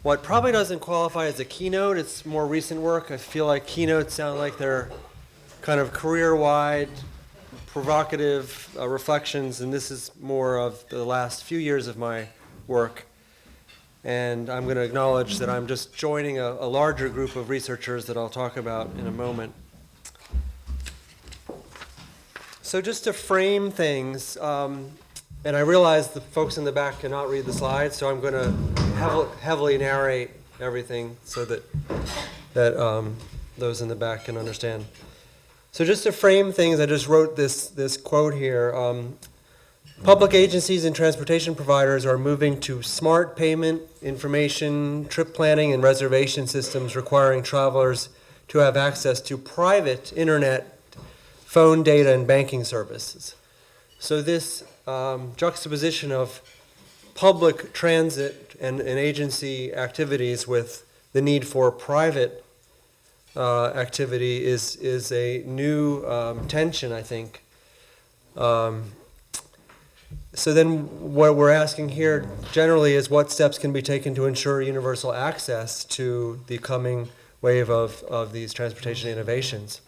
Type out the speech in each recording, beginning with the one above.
what probably doesn't qualify as a keynote. It's more recent work. I feel like keynotes sound like they're kind of career-wide, provocative reflections, and this is more of the last few years of my work. And I'm going to acknowledge that I'm just joining a larger group of researchers that I'll talk about in a moment. So just to frame things, and I realize the folks in the back cannot read the slides, so I'm going to heavily narrate everything so that those in the back can understand. So just to frame things, I just wrote this quote here. Public agencies and transportation providers are moving to smart payment, information, trip planning, and reservation systems requiring travelers to have access to private internet, phone data, and banking services. So this juxtaposition of public transit and agency activities with the need for private activity is a new tension, I think. So then what we're asking here generally is what steps can be taken to ensure universal access to the coming wave of these transportation innovations.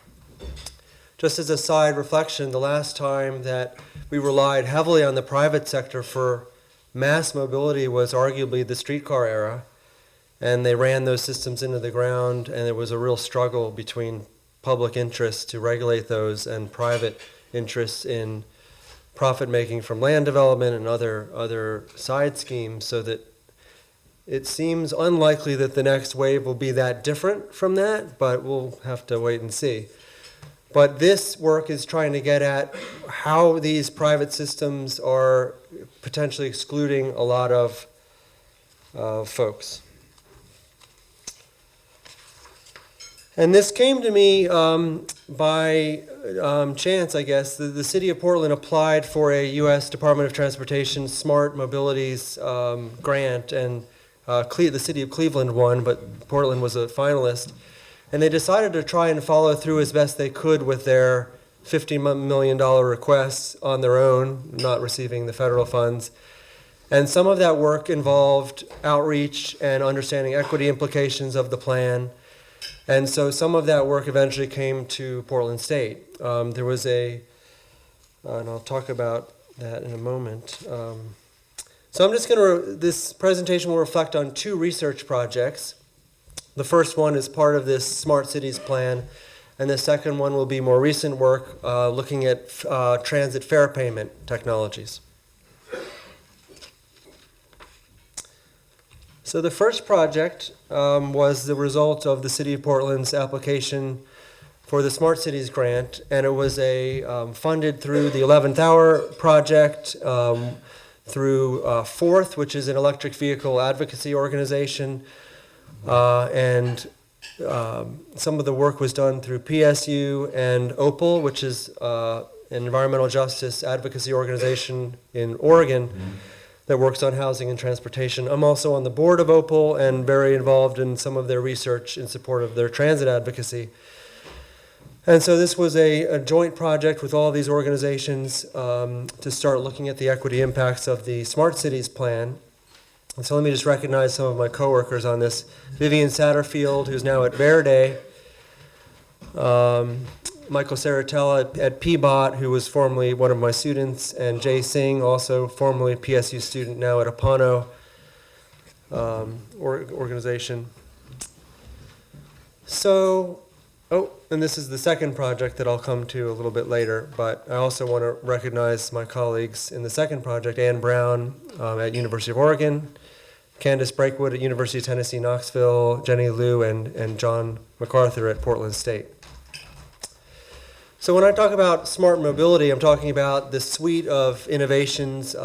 Just as a side reflection, the last time that we relied heavily on the private sector for mass mobility was arguably the streetcar era. And they ran those systems into the ground, and there was a real struggle between public interests to regulate those and private interests in profit making from land development and other side schemes, so that it seems unlikely that the next wave will be that different from that, but we'll have to wait and see. But this work is trying to get at how these private systems are potentially excluding a lot of folks. And this came to me by chance, I guess. The city of Portland applied for a U.S. Department of Transportation Smart Mobilities grant, and the city of Cleveland won, but Portland was a finalist. And they decided to try and follow through as best they could with their $50 million requests on their own, not receiving the federal funds. And some of that work involved outreach and understanding equity implications of the plan. And so some of that work eventually came to Portland State. There was and I'll talk about that in a moment. So I'm just this presentation will reflect on two research projects. The first one is part of this Smart Cities plan, and the second one will be more recent work looking at transit fare payment technologies. So the first project was the result of the City of Portland's application for the Smart Cities grant, and it was funded through the 11th Hour project, through Fourth, which is an electric vehicle advocacy organization, and some of the work was done through PSU and OPAL, which is an environmental justice advocacy organization in Oregon. That works on housing and transportation. I'm also on the board of OPAL and very involved in some of their research in support of their transit advocacy. And so this was a joint project with all these organizations to start looking at the equity impacts of the Smart Cities plan. And so let me just recognize some of my coworkers on this. Vivian Satterfield, who's now at Verde. Michael Saratella at PBOT, who was formerly one of my students, and Jay Singh, also formerly a PSU student, now at Apano organization. So, and this is the second project that I'll come to a little bit later, but I also want to recognize my colleagues in the second project, Ann Brown at University of Oregon, Candace Breakwood at University of Tennessee, Knoxville, Jenny Liu, and John MacArthur at Portland State. So when I talk about smart mobility, I'm talking about the suite of innovations,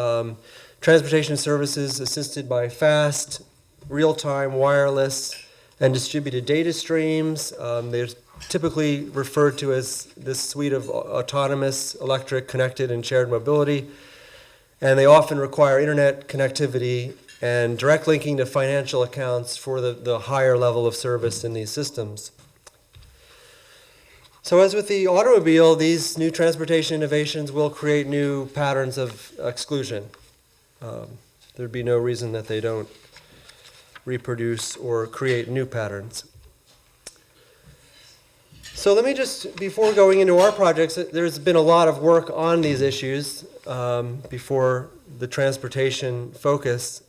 transportation services assisted by fast, real-time, wireless, and distributed data streams. They're typically referred to as this suite of autonomous, electric, connected, and shared mobility. And they often require internet connectivity and direct linking to financial accounts for the higher level of service in these systems. So as with the automobile, these new transportation innovations will create new patterns of exclusion. There'd be no reason that they don't reproduce or create new patterns. So let me just, before going into our projects, there's been a lot of work on these issues before the transportation focus.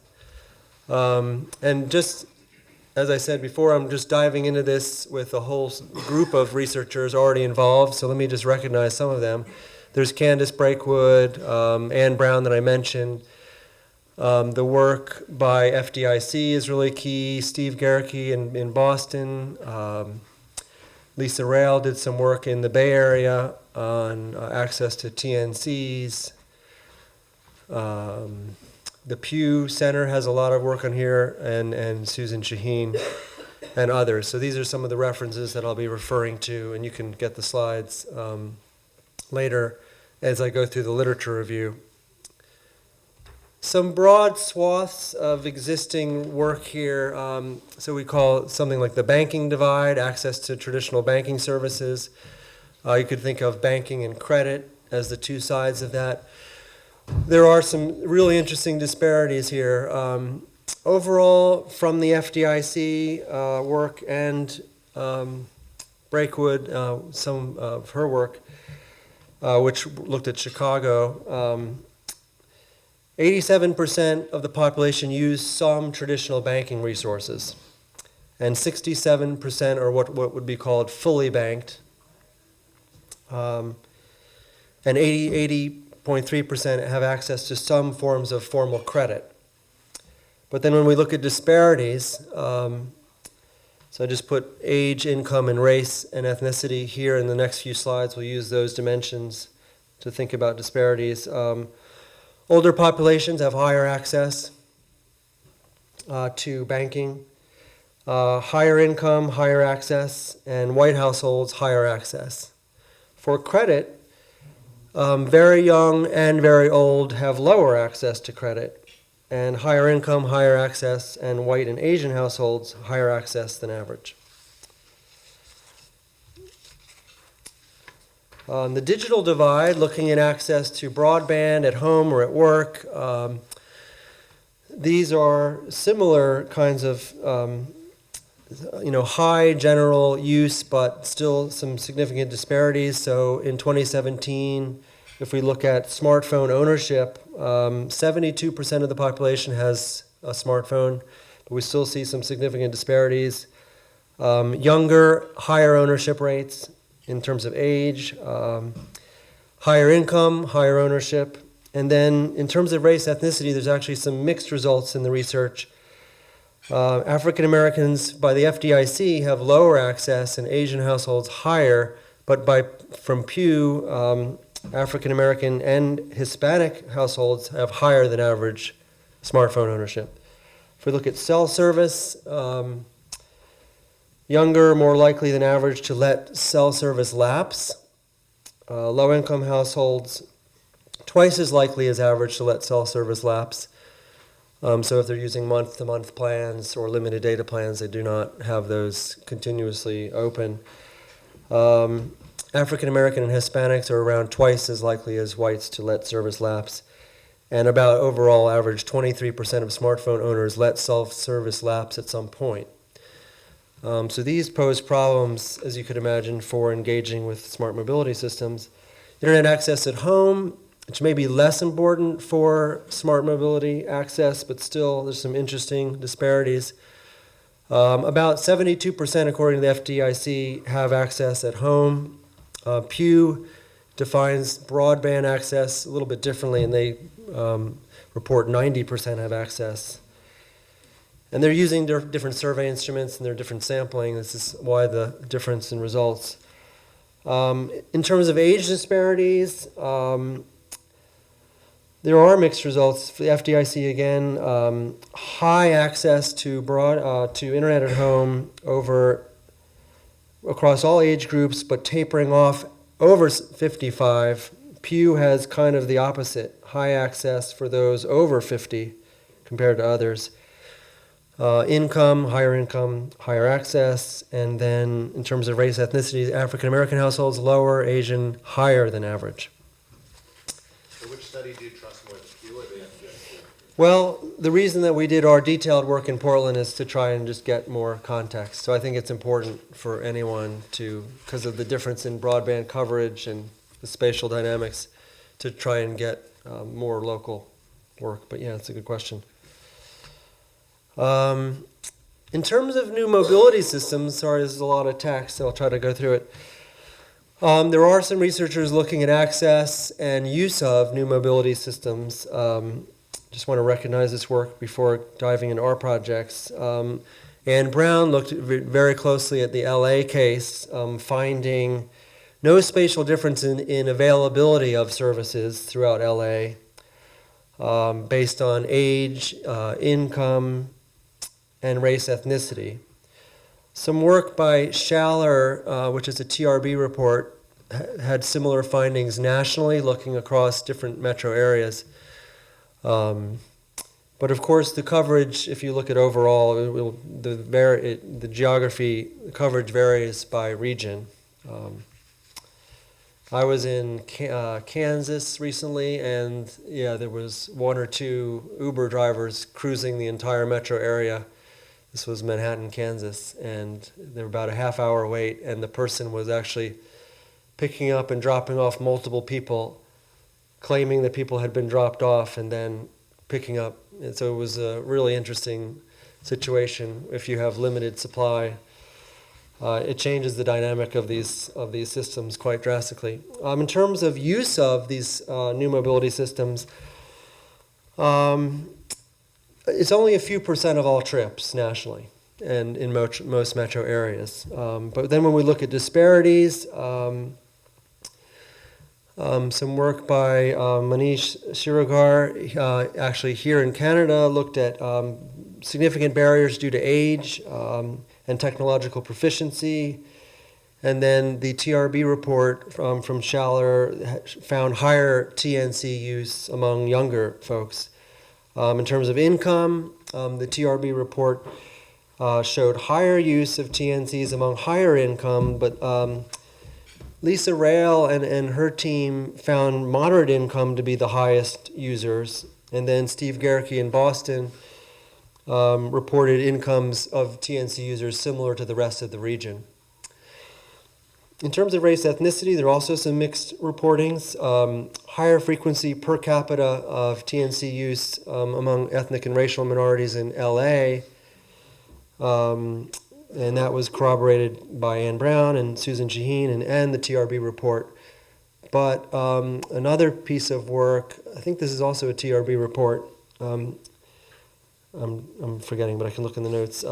And just, as I said before, I'm just diving into this with a whole group of researchers already involved, so let me just recognize some of them. There's Candace Brakewood, Ann Brown that I mentioned. The work by FDIC is really key. Steve Garricky in Boston. Lisa Rail did some work in the Bay Area on access to TNCs. The Pew Center has a lot of work on here, and Susan Shaheen and others. So these are some of the references that I'll be referring to, and you can get the slides later as I go through the literature review. Some broad swaths of existing work here. So we call it something like the banking divide, access to traditional banking services. You could think of banking and credit as the two sides of that. There are some really interesting disparities here. Overall, from the FDIC work and Brakewood, some of her work, which looked at Chicago, 87% of the population used some traditional banking resources, and 67% are what would be called fully banked, and 80.3% have access to some forms of formal credit. But then when we look at disparities, so I just put age, income, and race and ethnicity here. In the next few slides, we'll use those dimensions to think about disparities. Older populations have higher access to banking, higher income, higher access, and white households, higher access. For credit, very young and very old have lower access to credit, and higher income, higher access, and white and Asian households, higher access than average. On the digital divide, looking at access to broadband at home or at work, these are similar kinds of high general use, but still some significant disparities. So in 2017, if we look at smartphone ownership, 72% of the population has a smartphone, but we still see some significant disparities. Younger, higher ownership rates in terms of age, higher income, higher ownership. And then in terms of race, ethnicity, there's actually some mixed results in the research. African Americans by the FDIC have lower access and Asian households higher, but from Pew, African American and Hispanic households have higher than average smartphone ownership. If we look at cell service, younger, more likely than average to let cell service lapse. Low-income households, twice as likely as average to let cell service lapse. So if they're using month-to-month plans or limited data plans, they do not have those continuously open. African American and Hispanics are around twice as likely as whites to let service lapse. And about overall average, 23% of smartphone owners let self-service lapse at some point. So these pose problems, as you could imagine, for engaging with smart mobility systems. Internet access at home, which may be less important for smart mobility access, but still there's some interesting disparities. About 72%, according to the FDIC, have access at home. Pew defines broadband access a little bit differently, and they report 90% have access. And they're using different survey instruments and their different sampling. This is why the difference in results. In terms of age disparities, there are mixed results. For the FDIC, again, high access to internet at home across all age groups, but tapering off over 55. Pew has kind of the opposite, high access for those over 50 compared to others. Income, higher access, and then in terms of race, ethnicity, African American households lower, Asian higher than average. So which study do you trust more, the Pew or the FDIC? Well, the reason that we did our detailed work in Portland is to try and just get more context. So I think it's important for anyone to, because of the difference in broadband coverage and the spatial dynamics, to try and get more local work. But yeah, it's a good question. In terms of new mobility systems, sorry, this is a lot of text, so I'll try to go through it. There are some researchers looking at access and use of new mobility systems. Just want to recognize this work before diving into our projects. Anne Brown looked very closely at the LA case, finding no spatial difference in availability of services throughout LA based on age, income, and race ethnicity. Some work by Schaller, which is a TRB report, had similar findings nationally, looking across different metro areas. But of course, the coverage, if you look at overall, the geography, the coverage varies by region. I was in Kansas recently, and yeah, there was one or two Uber drivers cruising the entire metro area. This was Manhattan, Kansas, and they were about a half-hour wait, and the person was actually picking up and dropping off multiple people, claiming that people had been dropped off, and then picking up. And so it was a really interesting situation. If you have limited supply, it changes the dynamic of these systems quite drastically. In terms of use of these new mobility systems, it's only a few percent of all trips nationally and in most metro areas. But then when we look at disparities, some work by Manish Shirogar, actually here in Canada, looked at significant barriers due to age and technological proficiency. And then the TRB report from Schaller found higher TNC use among younger folks. In terms of income, the TRB report showed higher use of TNCs among higher income, but Lisa Rail and her team found moderate income to be the highest users. And then Steve Gerke in Boston reported incomes of TNC users similar to the rest of the region. In terms of race ethnicity, there are also some mixed reportings. Higher frequency per capita of TNC use among ethnic and racial minorities in LA. And that was corroborated by Anne Brown and Susan Shaheen and the TRB report. But another piece of work, I think this is also a TRB report, I'm forgetting, but I can look in the notes,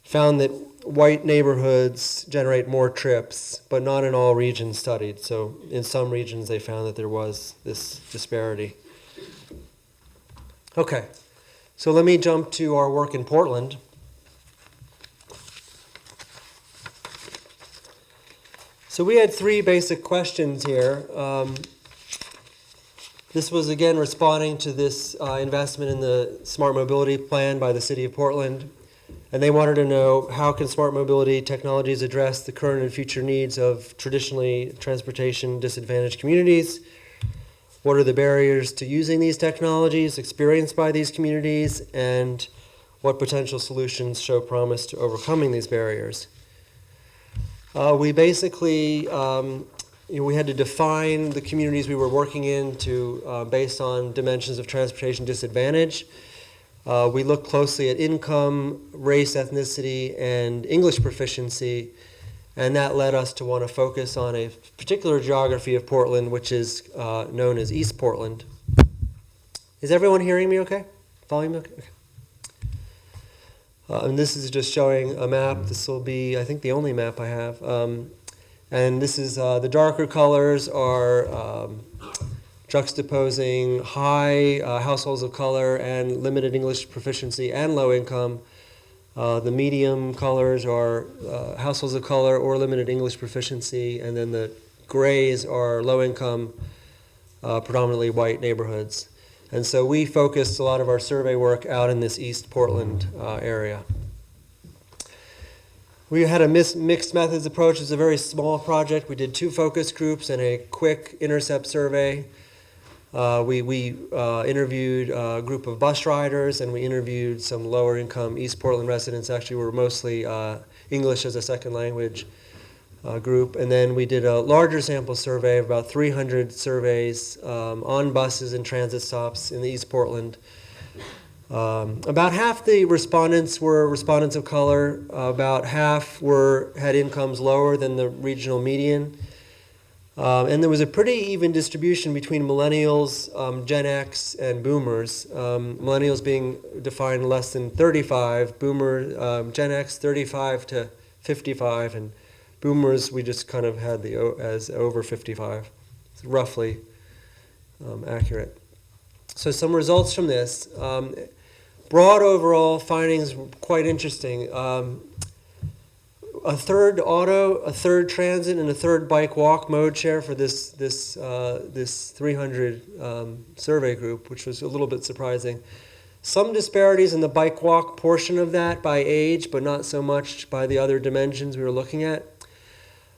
found that white neighborhoods generate more trips, but not in all regions studied. So in some regions they found that there was this disparity. Okay, so let me jump to our work in Portland. So we had three basic questions here. This was again responding to this investment in the smart mobility plan by the city of Portland. And they wanted to know, how can smart mobility technologies address the current and future needs of traditionally transportation disadvantaged communities? What are the barriers to using these technologies experienced by these communities? And what potential solutions show promise to overcoming these barriers? We basically, we had to define the communities we were working in based on dimensions of transportation disadvantage. We looked closely at income, race, ethnicity, and English proficiency, and that led us to want to focus on a particular geography of Portland, which is known as East Portland. Is everyone hearing me okay? Following me okay? And this is just showing a map. This will be, I think, the only map I have. And this is, the darker colors are juxtaposing high households of color and limited English proficiency and low income. The medium colors are households of color or limited English proficiency, and then the grays are low income, predominantly white neighborhoods. And so we focused a lot of our survey work out in this East Portland area. We had a mixed methods approach. It's a very small project. We did 2 focus groups and a quick intercept survey. We interviewed a group of bus riders, and we interviewed some lower income East Portland residents. Actually, were mostly English as a second language group. And then we did a larger sample survey of about 300 surveys on buses and transit stops in the East Portland. About half the respondents were respondents of color. About half had incomes lower than the regional median. And there was a pretty even distribution between millennials, Gen X, and boomers. Millennials being defined less than 35, Gen X 35 to 55, and boomers we just kind of had as over 55. It's roughly accurate. So some results from this. Broad overall findings quite interesting. A third auto, a third transit, and a third bike walk mode share for this 300 survey group, which was a little bit surprising. Some disparities in the bike walk portion of that by age, but not so much by the other dimensions we were looking at.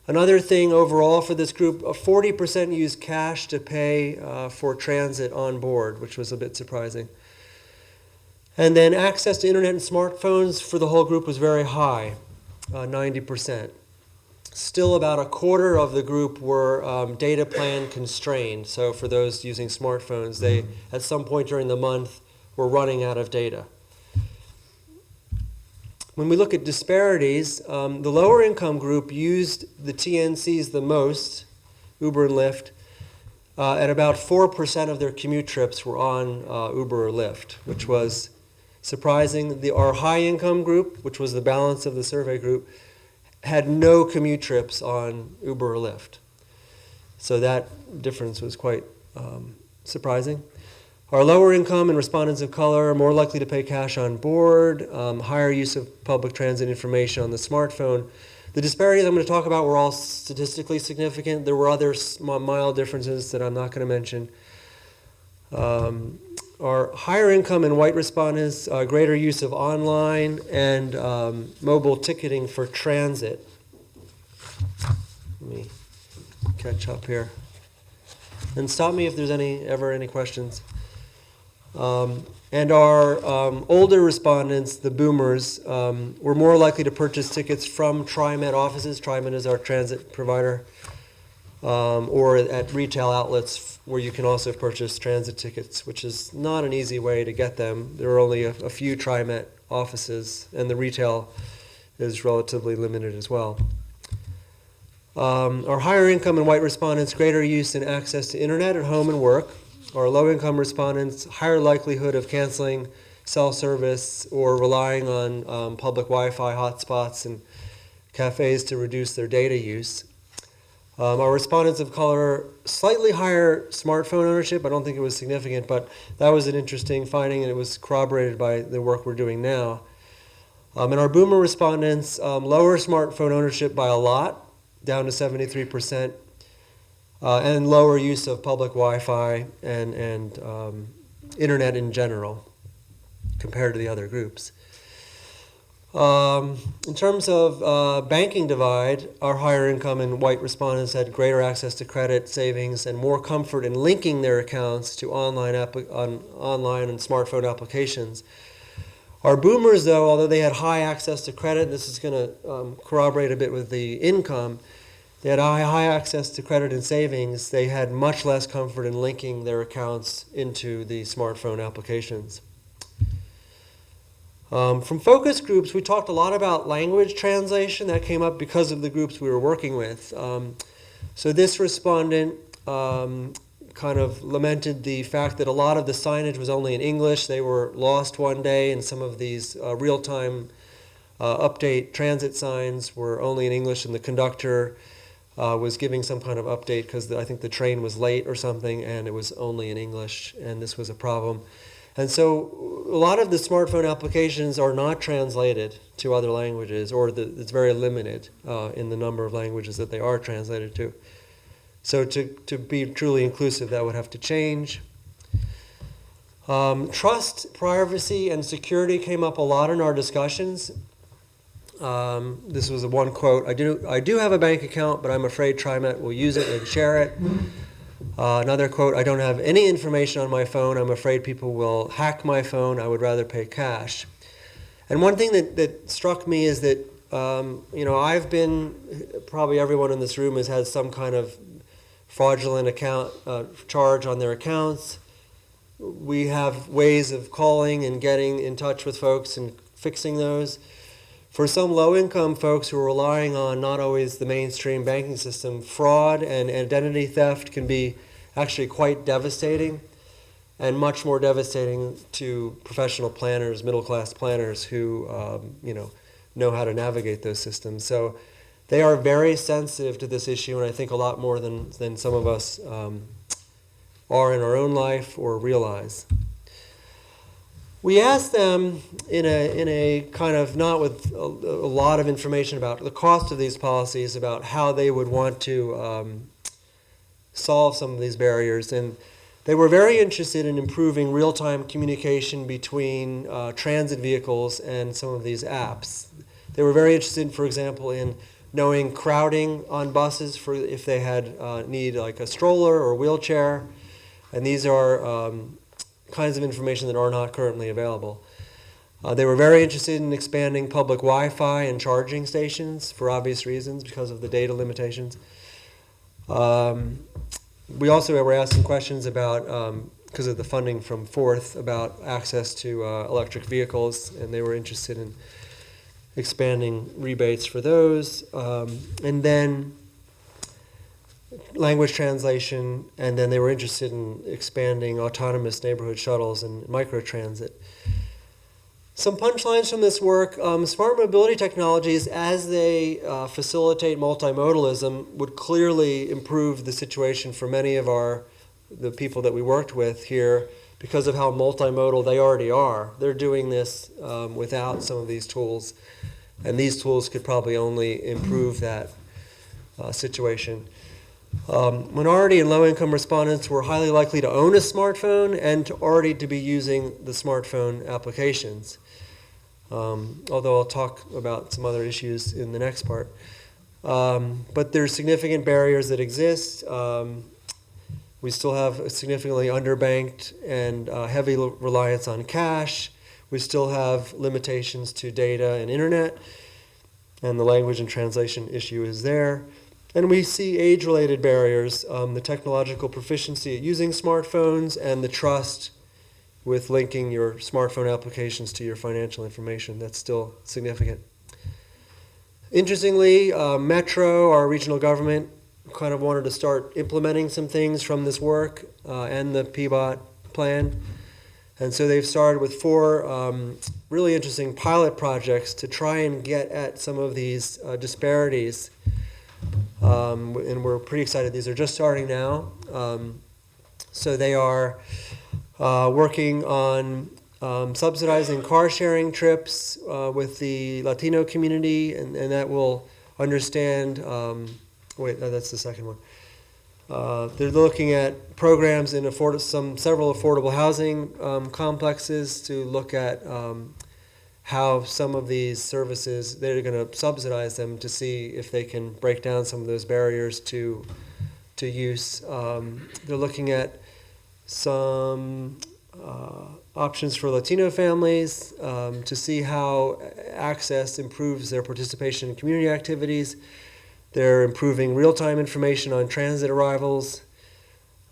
Another thing overall for this group, 40% used cash to pay for transit on board, which was a bit surprising. And then access to internet and smartphones for the whole group was very high. 90%. Still about a quarter of the group were data plan constrained. So for those using smartphones, they at some point during the month were running out of data. When we look at disparities, the lower income group used the TNCs the most, Uber and Lyft. At about 4% of their commute trips were on Uber or Lyft, which was surprising. Our high income group, which was the balance of the survey group, had no commute trips on Uber or Lyft. So that difference was quite surprising. Our lower income and respondents of color are more likely to pay cash on board, higher use of public transit information on the smartphone. The disparities I'm going to talk about were all statistically significant. There were other mild differences that I'm not going to mention. Our higher income and white respondents, greater use of online and mobile ticketing for transit. Let me catch up here. And stop me if there's ever any questions. And our older respondents, the boomers, were more likely to purchase tickets from TriMet offices. TriMet is our transit provider. Or at retail outlets where you can also purchase transit tickets, which is not an easy way to get them. There are only a few TriMet offices, and the retail is relatively limited as well. Our higher income and white respondents, greater use and access to internet at home and work. Our low income respondents, higher likelihood of canceling cell service or relying on public Wi-Fi hotspots and cafes to reduce their data use. Our respondents of color, slightly higher smartphone ownership. I don't think it was significant, but that was an interesting finding, and it was corroborated by the work we're doing now. And our boomer respondents, lower smartphone ownership by a lot, down to 73%, and lower use of public Wi-Fi and internet in general compared to the other groups. In terms of banking divide, our higher income and white respondents had greater access to credit, savings, and more comfort in linking their accounts to online and smartphone applications. Our boomers, though, although they had high access to credit, this is going to corroborate a bit with the income, they had high access to credit and savings, they had much less comfort in linking their accounts into the smartphone applications. From focus groups, we talked a lot about language translation. That came up because of the groups we were working with. So this respondent kind of lamented the fact that a lot of the signage was only in English. They were lost one day, and some of these real-time update transit signs were only in English, and the conductor was giving some kind of update because I think the train was late or something, and it was only in English, and this was a problem. And so a lot of the smartphone applications are not translated to other languages, or it's very limited in the number of languages that they are translated to. So to be truly inclusive, that would have to change. Trust, privacy, and security came up a lot in our discussions. This was one quote: I do have a bank account, but I'm afraid TriMet will use it and share it. Another quote, "I don't have any information on my phone. I'm afraid people will hack my phone. I would rather pay cash." And one thing that struck me is that, I've been, probably everyone in this room has had some kind of fraudulent account charge on their accounts. We have ways of calling and getting in touch with folks and fixing those. For some low-income folks who are relying on not always the mainstream banking system, fraud and identity theft can be actually quite devastating, and much more devastating to professional planners, middle-class planners who know how to navigate those systems. So they are very sensitive to this issue, and I think a lot more than some of us are in our own life or realize. We asked them in a kind of, not with a lot of information about the cost of these policies, about how they would want to solve some of these barriers. And they were very interested in improving real-time communication between transit vehicles and some of these apps. They were very interested, for example, in knowing crowding on buses for if they had need like a stroller or wheelchair. And these are kinds of information that are not currently available. They were very interested in expanding public Wi-Fi and charging stations for obvious reasons because of the data limitations. We also were asking questions about, because of the funding from Fourth, about access to electric vehicles, and they were interested in expanding rebates for those. And then language translation, and then they were interested in expanding autonomous neighborhood shuttles and microtransit. Some punchlines from this work: smart mobility technologies, as they facilitate multimodalism, would clearly improve the situation for many of the people that we worked with here because of how multimodal they already are. They're doing this without some of these tools, and these tools could probably only improve that situation. Minority and low-income respondents were highly likely to own a smartphone and already to be using the smartphone applications. Although I'll talk about some other issues in the next part. But there's significant barriers that exist. We still have a significantly underbanked and heavy reliance on cash. We still have limitations to data and internet, and the language and translation issue is there. And we see age-related barriers, the technological proficiency at using smartphones and the trust with linking your smartphone applications to your financial information. That's still significant. Interestingly, Metro, our regional government, kind of wanted to start implementing some things from this work and the PBOT plan. And so they've started with 4 really interesting pilot projects to try and get at some of these disparities. And we're pretty excited. These are just starting now. So they are working on subsidizing car sharing trips with the Latino community, and that will understand, that's the second one. They're looking at programs in several affordable housing complexes to look at how some of these services, they're going to subsidize them to see if they can break down some of those barriers to use. They're looking at some options for Latino families to see how access improves their participation in community activities. They're improving real-time information on transit arrivals.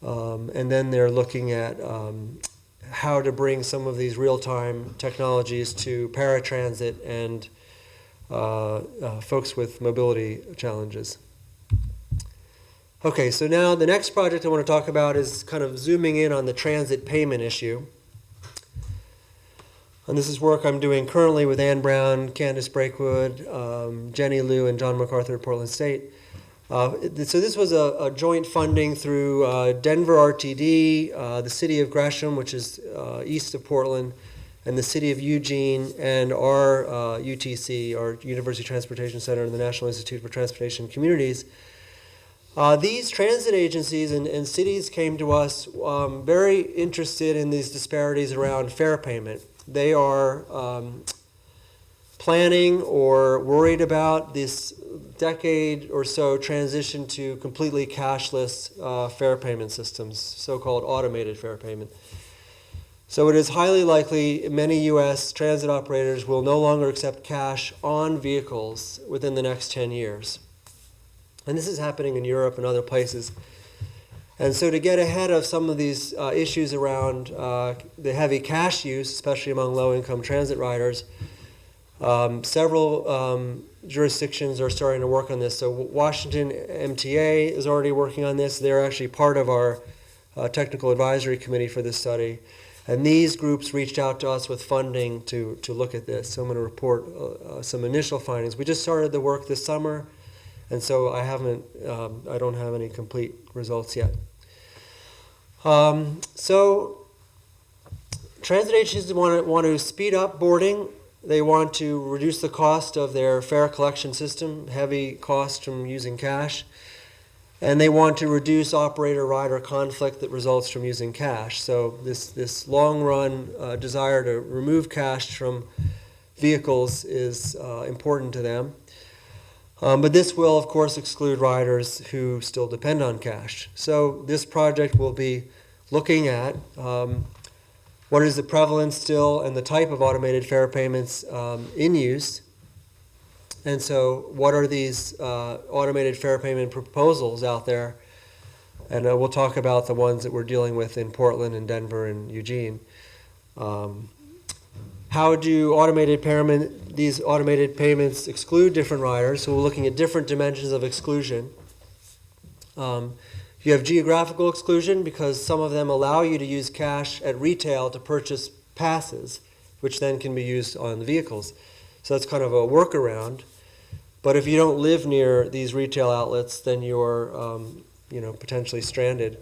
And then they're looking at how to bring some of these real-time technologies to paratransit and folks with mobility challenges. Okay, so now the next project I want to talk about is kind of zooming in on the transit payment issue. And this is work I'm doing currently with Ann Brown, Candace Brakewood, Jenny Liu, and John MacArthur at Portland State. So this was a joint funding through Denver RTD, the city of Gresham, which is east of Portland, and the city of Eugene, and our UTC, our University Transportation Center, and the National Institute for Transportation Communities. These transit agencies and cities came to us very interested in these disparities around fare payment. They are planning or worried about this decade or so transition to completely cashless fare payment systems, so-called automated fare payment. So it is highly likely many U.S. transit operators will no longer accept cash on vehicles within the next 10 years. And this is happening in Europe and other places. And so to get ahead of some of these issues around the heavy cash use, especially among low-income transit riders, several jurisdictions are starting to work on this. So Washington MTA is already working on this. They're actually part of our technical advisory committee for this study. And these groups reached out to us with funding to look at this. So I'm going to report some initial findings. We just started the work this summer, and so I don't have any complete results yet. So transit agencies want to speed up boarding. They want to reduce the cost of their fare collection system, heavy costs from using cash. And they want to reduce operator-rider conflict that results from using cash. So this long-run desire to remove cash from vehicles is important to them. But this will, of course, exclude riders who still depend on cash. So this project will be looking at what is the prevalence still and the type of automated fare payments in use. And so what are these automated fare payment proposals out there? And we'll talk about the ones that we're dealing with in Portland and Denver and Eugene. How do these automated payments exclude different riders? So we're looking at different dimensions of exclusion. You have geographical exclusion because some of them allow you to use cash at retail to purchase passes, which then can be used on the vehicles. So that's kind of a workaround. But if you don't live near these retail outlets, then you're potentially stranded.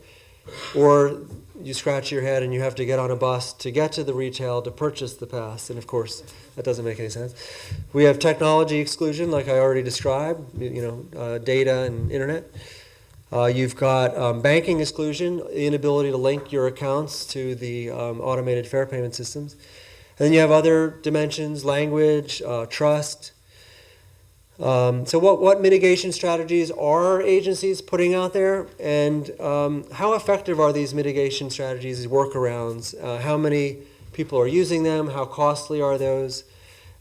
Or you scratch your head and you have to get on a bus to get to the retail to purchase the pass. And of course, that doesn't make any sense. We have technology exclusion, like I already described, data and internet. You've got banking exclusion, the inability to link your accounts to the automated fare payment systems. And then you have other dimensions, language, trust. So what mitigation strategies are agencies putting out there, and how effective are these mitigation strategies, these workarounds? How many people are using them? How costly are those?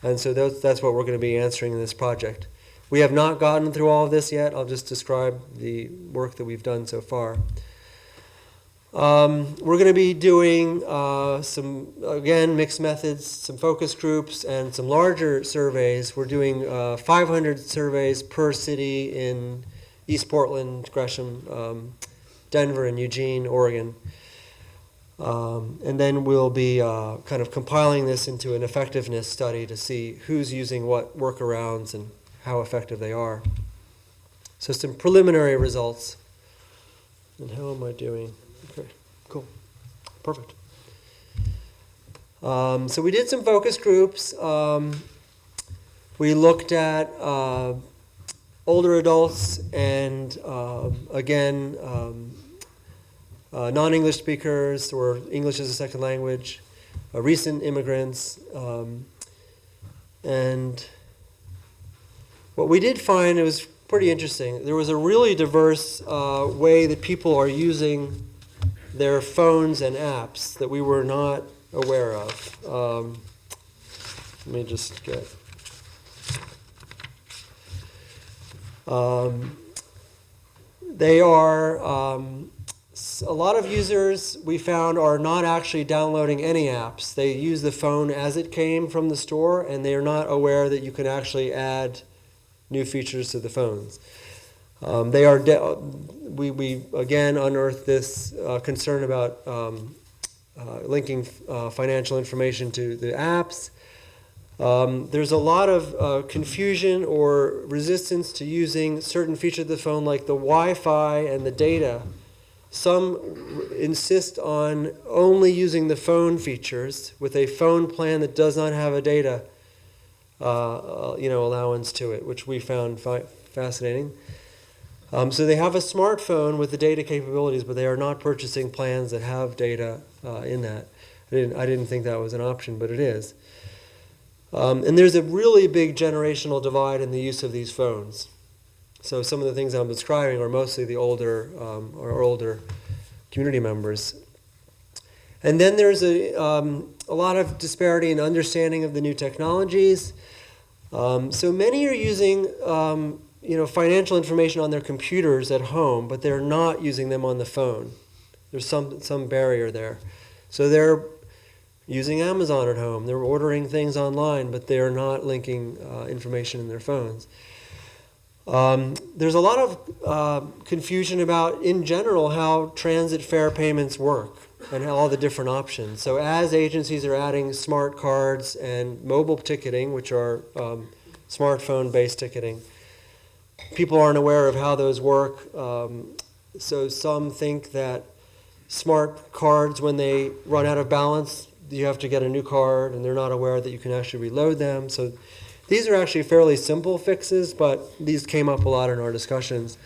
And so that's what we're going to be answering in this project. We have not gotten through all of this yet. I'll just describe the work that we've done so far. We're going to be doing some, again, mixed methods, some focus groups, and some larger surveys. We're doing 500 surveys per city in East Portland, Gresham, Denver, and Eugene, Oregon. And then we'll be kind of compiling this into an effectiveness study to see who's using what workarounds and how effective they are. So some preliminary results. And how am I doing? Okay, cool. Perfect. So we did some focus groups. We looked at older adults and, again, non-English speakers or English as a second language, recent immigrants, and what we did find, it was pretty interesting. There was a really diverse way that people are using their phones and apps that we were not aware of. Let me just get... they are... a lot of users we found are not actually downloading any apps. They use the phone as it came from the store, and they are not aware that you can actually add new features to the phones. They are we again unearthed this concern about linking financial information to the apps. There's a lot of confusion or resistance to using certain features of the phone, like the Wi-Fi and the data. Some insist on only using the phone features with a phone plan that does not have a data allowance to it, which we found fascinating. So they have a smartphone with the data capabilities, but they are not purchasing plans that have data in that. I didn't think that was an option, but it is. And there's a really big generational divide in the use of these phones. So some of the things I'm describing are mostly the older community members. And then there's a lot of disparity in understanding of the new technologies. So many are using financial information on their computers at home, but they're not using them on the phone. There's some barrier there. So they're using Amazon at home. They're ordering things online, but they're not linking information in their phones. There's a lot of confusion about, in general, how transit fare payments work and all the different options. So as agencies are adding smart cards and mobile ticketing, which are smartphone-based ticketing, people aren't aware of how those work. So some think that smart cards, when they run out of balance, you have to get a new card, and they're not aware that you can actually reload them. So these are actually fairly simple fixes, but these came up a lot in our discussions.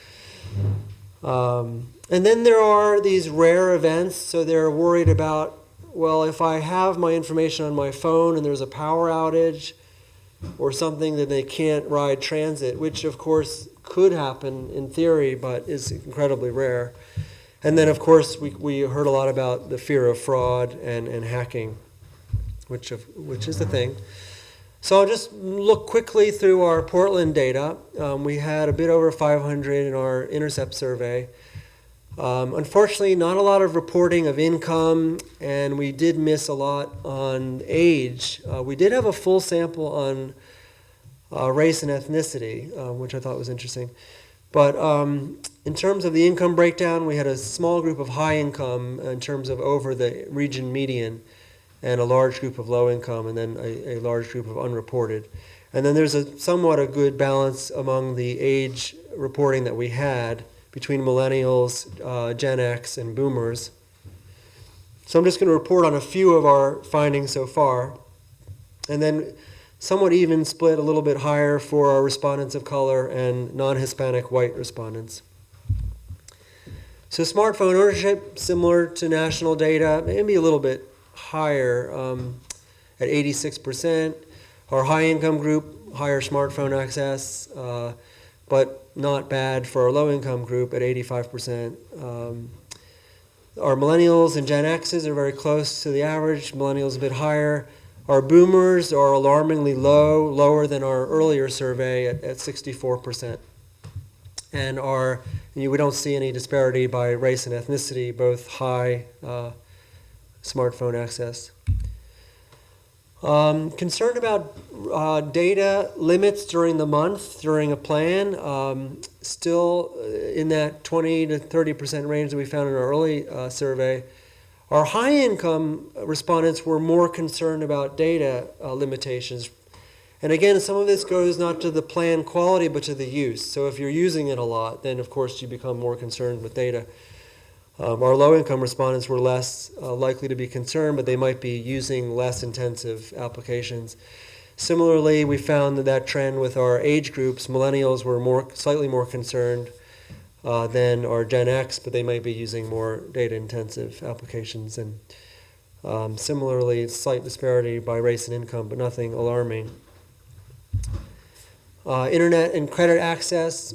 And then there are these rare events, so they're worried about, well, if I have my information on my phone and there's a power outage or something, then they can't ride transit, which of course could happen in theory, but is incredibly rare. And then, of course, we heard a lot about the fear of fraud and hacking, which is the thing. So I'll just look quickly through our Portland data. We had a bit over 500 in our intercept survey. Unfortunately, not a lot of reporting of income, and we did miss a lot on age. We did have a full sample on race and ethnicity, which I thought was interesting. But in terms of the income breakdown, we had a small group of high income in terms of over the region median, and a large group of low income, and then a large group of unreported. And then there's somewhat a good balance among the age reporting that we had between millennials, Gen X, and boomers. So I'm just going to report on a few of our findings so far. And then somewhat even split, a little bit higher for our respondents of color and non-Hispanic white respondents. So smartphone ownership, similar to national data, maybe a little bit higher at 86%. Our high income group, higher smartphone access, but not bad for our low income group at 85%. Our millennials and Gen X's are very close to the average, millennials a bit higher. Our boomers are alarmingly low, lower than our earlier survey at 64%. And we don't see any disparity by race and ethnicity, both high smartphone access. Concerned about data limits during the month, during a plan, still in that 20 to 30% range that we found in our early survey. Our high-income respondents were more concerned about data limitations. And again, some of this goes not to the plan quality, but to the use. So if you're using it a lot, then of course you become more concerned with data. Our low-income respondents were less likely to be concerned, but they might be using less intensive applications. Similarly, we found that trend with our age groups. Millennials were slightly more concerned than our Gen X, but they might be using more data-intensive applications. And similarly, slight disparity by race and income, but nothing alarming. Internet and credit access.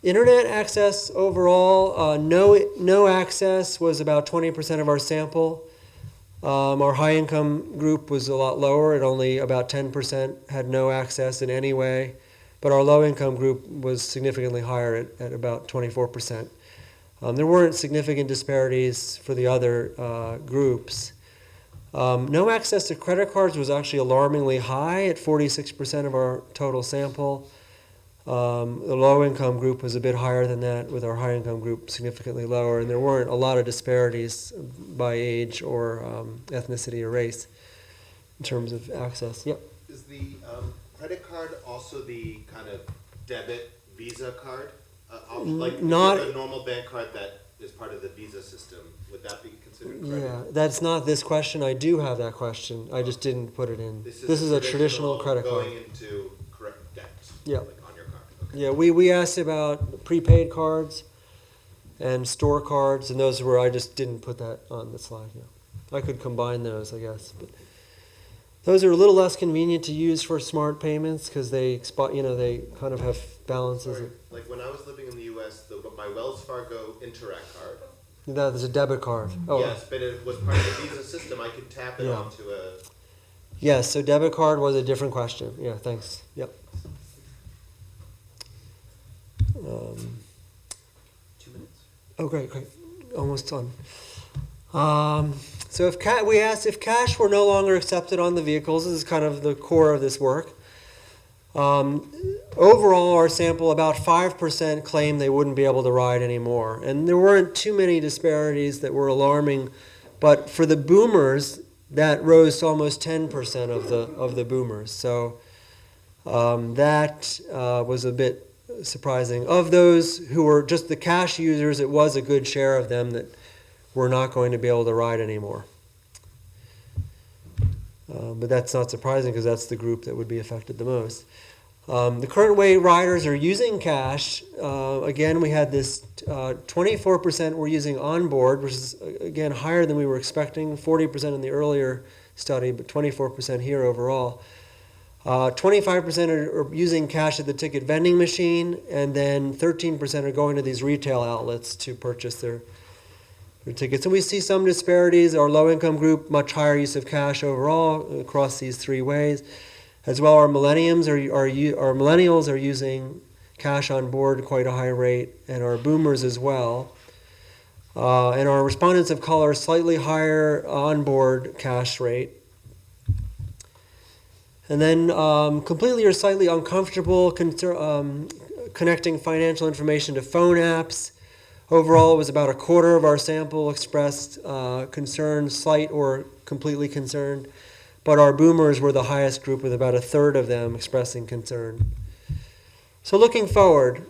Internet access overall, no access was about 20% of our sample. Our high-income group was a lot lower, at only about 10% had no access in any way. But our low-income group was significantly higher at about 24%. There weren't significant disparities for the other groups. No access to credit cards was actually alarmingly high at 46% of our total sample. The low-income group was a bit higher than that, with our high-income group significantly lower, and there weren't a lot of disparities by age or ethnicity or race in terms of access. Yep. Is the credit card also the kind of debit Visa card? Like not a normal bank card that is part of the Visa system, would that be considered credit? Yeah, that's not this question. I do have that question. I just didn't put it in. This is a traditional credit card. Going into correct debt. Yeah. Like on your card. Okay. Yeah, we asked about prepaid cards and store cards, and those were, I just didn't put that on the slide. Yeah. I could combine those, I guess. But Those are a little less convenient to use for smart payments because they they kind of have balances. Sorry, like when I was living in the U.S., my Wells Fargo Interact card. That is a debit card. Oh. Yes, but it was part of the Visa system. I could tap it Yeah. onto a. Yes, so debit card was a different question. Yeah, thanks. Yep. 2 minutes. Oh, great. Almost done. So we asked if cash were no longer accepted on the vehicles. This is kind of the core of this work. Overall, our sample, about 5% claimed they wouldn't be able to ride anymore. And there weren't too many disparities that were alarming. But for the boomers, that rose to almost 10% of the boomers. So that was a bit surprising. Of those who were just the cash users, it was a good share of them that were not going to be able to ride anymore. But that's not surprising because that's the group that would be affected the most. The current way riders are using cash, again, we had this 24% were using onboard, which is, again, higher than we were expecting, 40% in the earlier study, but 24% here overall. 25% are using cash at the ticket vending machine, and then 13% are going to these retail outlets to purchase their tickets. And we see some disparities. Our low-income group, much higher use of cash overall across these three ways. As well, our millennials are using cash on board at quite a high rate, and our boomers as well. And our respondents of color, slightly higher on-board cash rate. And then completely or slightly uncomfortable connecting financial information to phone apps. Overall, it was about a quarter of our sample expressed concern, slight or completely concerned. But our boomers were the highest group, with about a third of them expressing concern. So looking forward,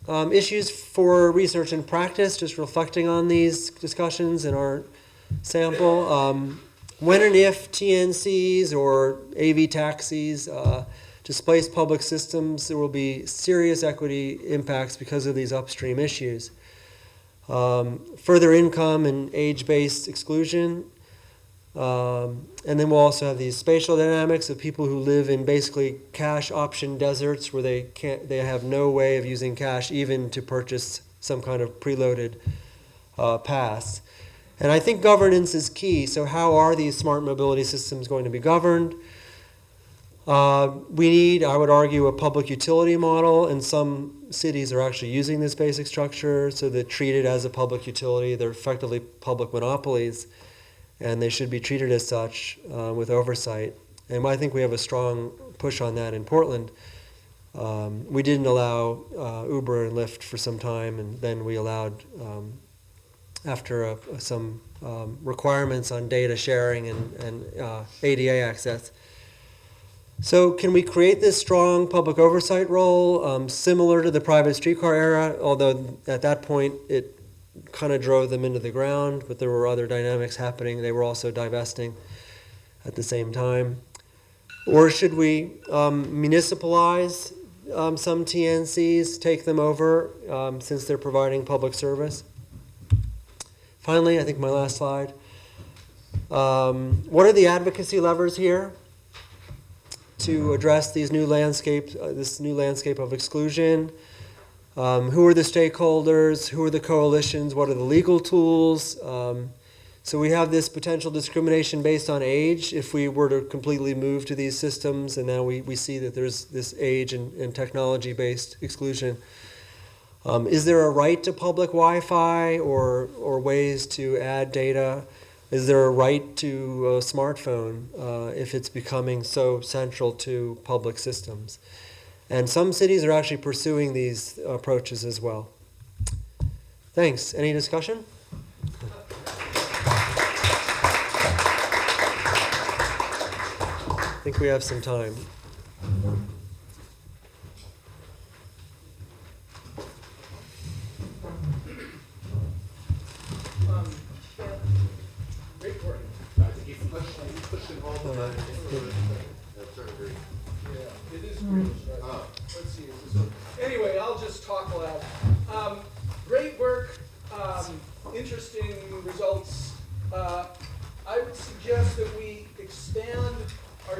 issues for research and practice, just reflecting on these discussions in our sample. When and if TNCs or AV taxis displace public systems, there will be serious equity impacts because of these upstream issues. Further income and age-based exclusion. And then we'll also have these spatial dynamics of people who live in basically cash option deserts where they have no way of using cash even to purchase some kind of preloaded pass. And I think governance is key. So how are these smart mobility systems going to be governed? We need, I would argue, a public utility model, and some cities are actually using this basic structure, so they're treated as a public utility. They're effectively public monopolies, and they should be treated as such with oversight. And I think we have a strong push on that in Portland. We didn't allow Uber and Lyft for some time, and then we allowed, after some requirements on data sharing and ADA access. So can we create this strong public oversight role similar to the private streetcar era, although at that point it kind of drove them into the ground, but there were other dynamics happening. They were also divesting at the same time. Or should we municipalize some TNCs, take them over since they're providing public service? Finally, I think my last slide. What are the advocacy levers here to address these new this new landscape of exclusion? Who are the stakeholders? Who are the coalitions? What are the legal tools? So we have this potential discrimination based on age if we were to completely move to these systems, and now we see that there's this age and technology-based exclusion. Is there a right to public Wi-Fi or ways to add data? Is there a right to a smartphone if it's becoming so central to public systems? And some cities are actually pursuing these approaches as well. Thanks. Any discussion? I think we have some time. Great work. Pushing all the buttons. Yeah, it is great. Let's see. Anyway, I'll just talk loud. Great work. Interesting results. I would suggest that we expand our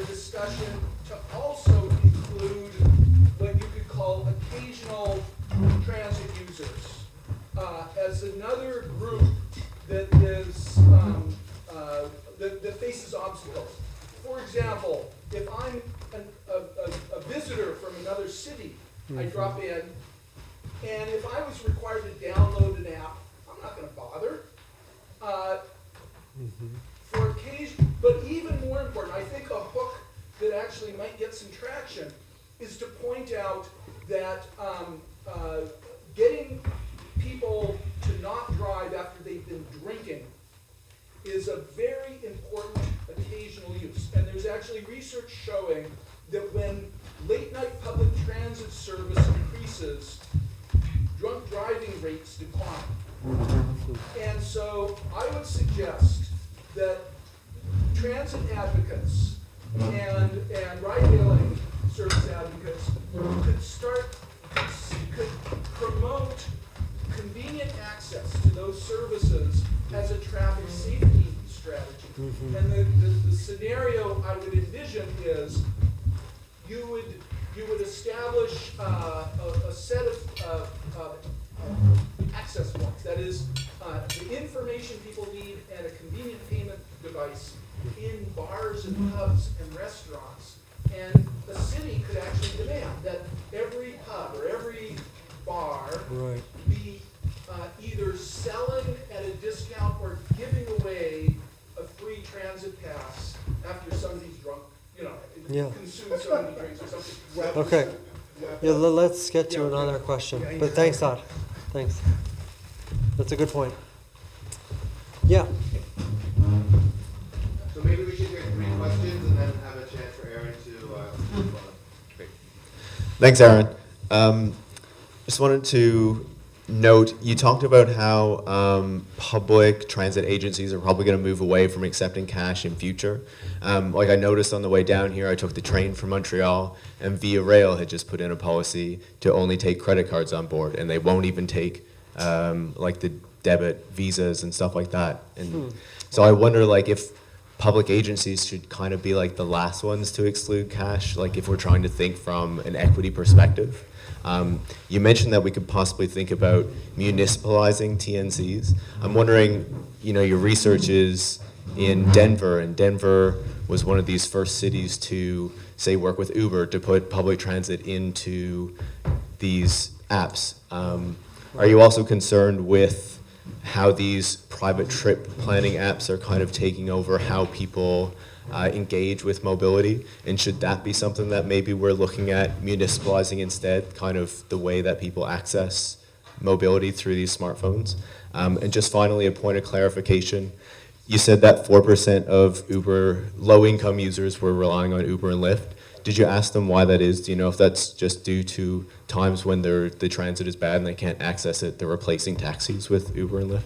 as another group that is that faces obstacles. For example, if I'm a visitor from another city, I drop in, and if I was required to download an app, I'm not going to bother. For occasion, but even more important, I think a hook that actually might get some traction is to point out that getting people to not drive after they've been drinking is a very important occasional use. And there's actually research showing that when late night public transit service increases, drunk driving rates decline. And so I would suggest that transit advocates and ride-hailing service advocates could promote convenient access to those services as a traffic safety strategy. And the scenario I would envision is you would establish a set of access points. That is, the information people need and a convenient payment device in bars and pubs and restaurants. And the city could actually demand that every pub or every bar be either selling at a discount or giving away a free transit pass after somebody's drunk, consumed so many drinks or something. Okay. Yeah, let's get to another question. But thanks, Todd. Thanks. That's a good point. Yeah. So maybe we should take 3 questions and then have a chance for Aaron to respond. Great. Thanks, Aaron. Just wanted to note, you talked about how public transit agencies are probably going to move away from accepting cash in future. Like I noticed on the way down here, I took the train from Montreal, and Via Rail had just put in a policy to only take credit cards on board, and they won't even take like the debit visas and stuff like that. And so I wonder, like, if public agencies should kind of be like the last ones to exclude cash, like if we're trying to think from an equity perspective. You mentioned that we could possibly think about municipalizing TNCs. I'm wondering, your research is in Denver, and Denver was one of these first cities to, say, work with Uber to put public transit into these apps. Are you also concerned with how these private trip planning apps are kind of taking over how people engage with mobility? And should that be something that maybe we're looking at municipalizing instead, kind of the way that people access mobility through these smartphones? And just finally, a point of clarification. You said that 4% of Uber low-income users were relying on Uber and Lyft. Did you ask them why that is? Do you know if that's just due to times when the transit is bad and they can't access it, they're replacing taxis with Uber and Lyft?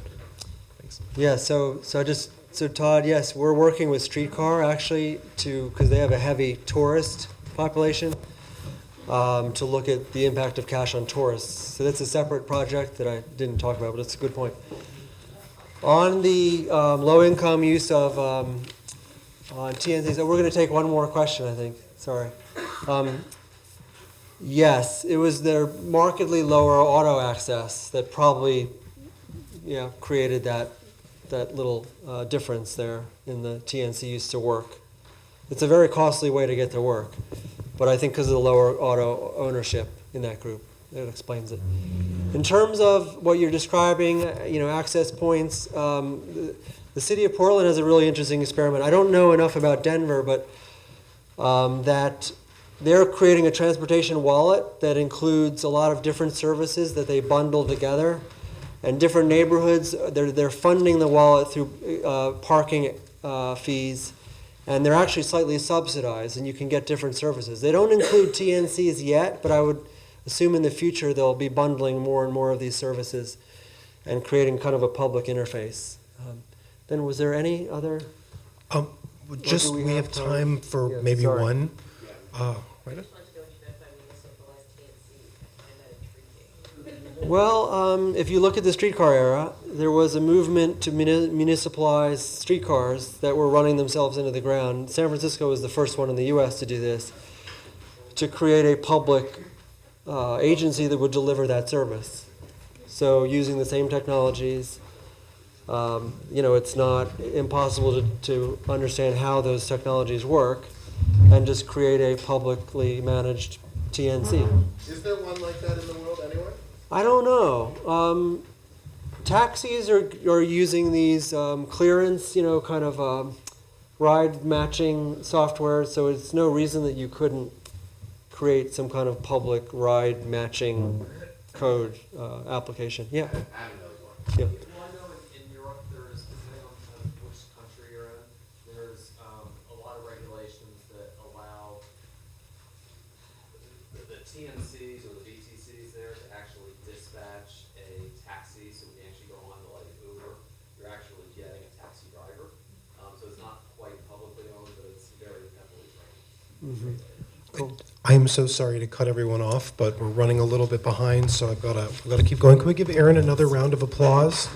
Thanks. Yeah, so Todd, yes, we're working with Streetcar actually because they have a heavy tourist population, to look at the impact of cash on tourists. So that's a separate project that I didn't talk about, but it's a good point. On the low-income use of on TNCs, we're going to take one more question, I think. Sorry. Yes, it was their markedly lower auto access that probably created that little difference there in the TNC used to work. It's a very costly way to get to work, but I think because of the lower auto ownership in that group, that explains it. In terms of what you're describing, access points, the city of Portland has a really interesting experiment. I don't know enough about Denver, but that they're creating a transportation wallet that includes a lot of different services that they bundle together. And different neighborhoods, they're funding the wallet through parking fees, and they're actually slightly subsidized, and you can get different services. They don't include TNCs yet, but I would assume in the future they'll be bundling more and more of these services and creating kind of a public interface. Then was there any other? Just we have time for maybe sorry. one. I just want to know what you meant by municipalized TNC. I find that intriguing. Well, if you look at the streetcar era, there was a movement to municipalize streetcars that were running themselves into the ground. San Francisco was the first one in the U.S. to do this, to create a public agency that would deliver that service. So using the same technologies, you know, it's not impossible to understand how those technologies work and just create a publicly managed TNC. Is there one like that in the world anywhere? I don't know. Taxis are using these clearance, you know, kind of ride matching software, so it's no reason that you couldn't create some kind of public ride matching code application. Yeah. Adam knows one. Yeah. Well, I know in Europe, there's, depending on kind of which country you're in, there's a lot of regulations that allow the TNCs or the VTCs there to actually dispatch a taxi, so when you actually go on to like Uber, you're actually getting a taxi driver. So it's not quite publicly owned, but it's very heavily regulated. Cool. I am so sorry to cut everyone off, but we're running a little bit behind, so we've got to keep going. Can we give Aaron another round of applause?